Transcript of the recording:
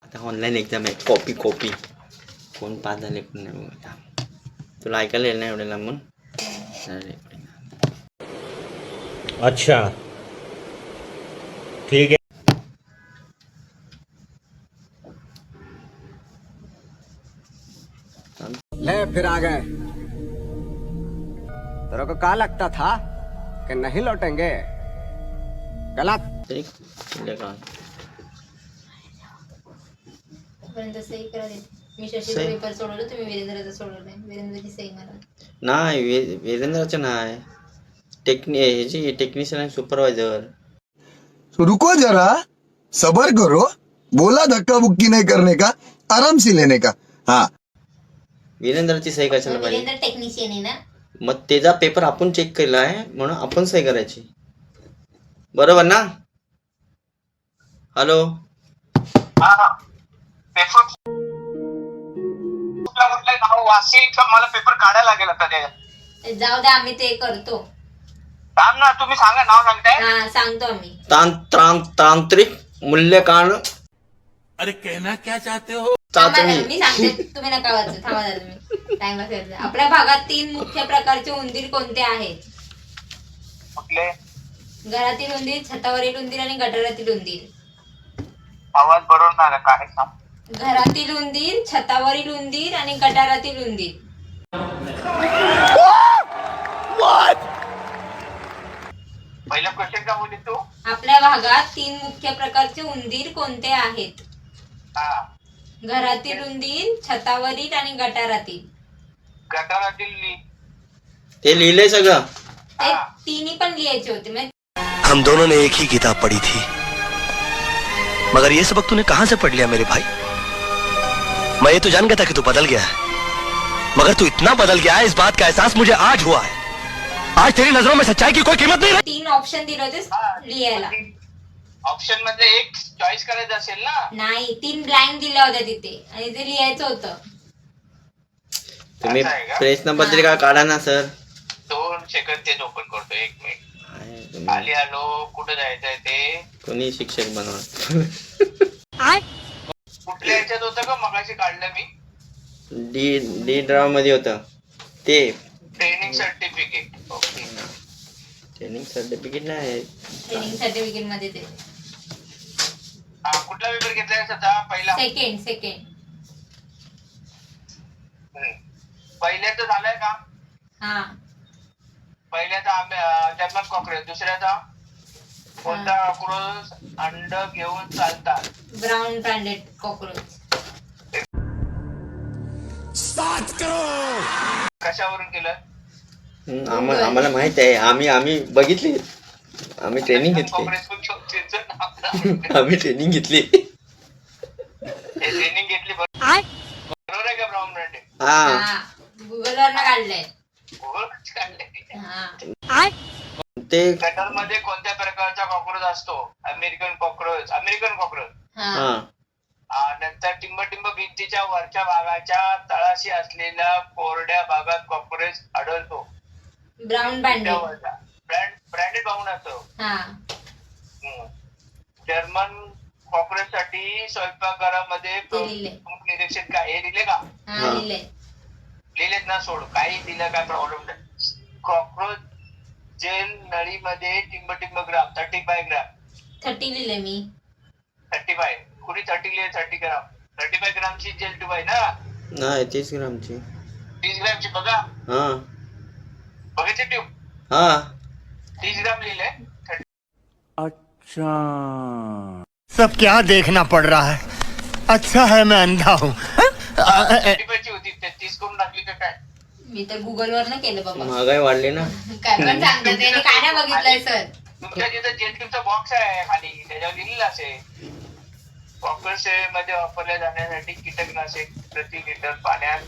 आता online exam आहे. Copy कोण पास झाले पण नाही बघा. तुला ऐकायला येईल ना एवढ्या लांबून. अच्छा ठीक है. ले फिर आ गए। तेरे को क्या लगता था कि नहीं लौटेंगे? गलत। सही करा देते. मी शशीचा पेपर सोडवलं, तुम्ही वीरेंद्रचा सोडवलाय. वीरेंद्रची सही मारा. नाही वीरेंद्रचं नाही. ह्याची टेक्निशियन आहे, सुपरवायझर. रुको जरा, सबर करो. बोला धक्का बुक्की नहीं करने का, आराम से लेने का. हाँ, वीरेंद्रची सही कशाला पाहिजे? वीरेंद्र टेक्निशियन आहे ना. मग त्याचा पेपर आपण चेक केला आहे म्हणून आपण सही करायची, बरोबर ना? हॅलो, पेपर कुठला नाव वाचील का मला पेपर काढायला लागेल आता ते. जाऊ द्या, आम्ही ते करतो. थांब ना, तुम्ही सांगा नाव सांगताय. हा सांगतो आम्ही. तांत्रिक मूल्यांकन. अरे कहना क्या चाहते हो? मी सांगते, तुम्ही नका वाचू. थांबा जरा, तुम्ही टाइमपास करता. आपल्या भागात 3 मुख्य प्रकारचे उंदीर कोणते आहेत? कुठले? घरातील उंदीर, छतावरील उंदीर आणि गटारातील उंदीर. आवाज बरोबर नाही आला, काय सांग. घरातील उंदीर, छतावरील उंदीर आणि गटारातील उंदीर. पहिला क्वेश्चन का बोलली तू? आपल्या भागात 3 मुख्य प्रकारचे उंदीर कोणते आहेत? हा, घरातील उंदीर, छतावरील आणि गटारातील. गटारातील ते लिहिलंय सगळं. ते तिन्ही पण लिहायचे होते. म्हणजे हम दोनों ने एक ही किताब पढ़ी थी, मगर ये सबक तूने कहां से पढ़ लिया मेरे भाई? मैं ये तो जान गया था कि तू बदल गया है, मगर तू इतना बदल गया है, इस बात का एहसास मुझे आज हुआ है. आज तेरी नजरों में सच्चाई की कोई कीमत नहीं रही. 3 ऑप्शन दिले होते लिहायला. ऑप्शन मध्ये एक चॉईस करायचं असेल ना. नाही, 3 ब्लँक दिल्या होत्या तिथे आणि ते लिहायचं होतं. तुम्ही असं आहे का? प्रश्न पत्रिका काढा ना सर. 2 सेकंद तेच ओपन करतो, 1 मिनिट. आली आलो, कुठं जायचंय ते? कोणी शिक्षक बनवा. कुठल्या ह्याच्यात होतं का मगाशी काढलं मी? डी ड्राव मध्ये होतं ते. Training certificate. Okay, training certificate नाही. ट्रेनिंग सर्टिफिकेट मध्ये ते हा, कुठला पेपर घेतलाय स्वतः? पहिला. सेकंड. पहिल्याचं झालंय का? हा, पहिल्याचा जर्मन कॉकरोच. दुसऱ्याचा कोणता कॉकरोच अंड घेऊन चालतात? Brown branded cockroach. कशावरून केलं? आम्हाला माहित आहे. आम्ही बघितली. आम्ही ट्रेनिंग घेतली. काँग्रेस पण त्याचं नाव. आम्ही ट्रेनिंग घेतली. ट्रेनिंग घेतली, बरोबर आहे का? Brown branded. हा, गुगल वरनं काढलंय. काढले. हा, ते गटर मध्ये कोणत्या प्रकारचा कॉकरोच असतो? American cockroach. हा. नंतर टिंब भिंतीच्या वरच्या भागाच्या तळाशी असलेल्या कोरड्या भागात कॉकरोच आढळतो. Brown branded. ब्रँडेड पाहून असतो. हा, जर्मन कॉकरोच साठी स्वयंपाकघरामध्ये लिहिले. निरीक्षण काय हे लिहिले का? हा लिहिलंय. लिहिलेत ना, सोड. काही दिलं काय प्रॉब्लेम नाही. कॉकरोच जेल नळीमध्ये टिंब ग्राम 35 ग्राम. 30 लिहिलंय मी. 35 कुणी 30 लिहिले? 30 ग्राम. 35 ग्रामची जेल ट्यूब आहे ना. नाही 30 ग्रामची. 30 ग्रामची बघा. हा बघायची ट्यूब. हा 30 ग्राम लिहिले. अच्छा सब क्या देखना पड़ रहा है. अच्छा है मैं अंधा हूँ. 35 होती, 30 करून टाकली का काय? मी तर गुगल वरनं केलं बाबा. महागाई वाढली ना. काय पण सांगतात, त्याने काय नाही बघितलंय सर. तुमच्या जिथं जेल ट्यूबचा बॉक्स आहे खाली, त्याच्यावर लिहिलेलं असेल कॉकरोच मध्ये वापरल्या जाण्यासाठी कीटकनाशक प्रति लिटर पाण्यात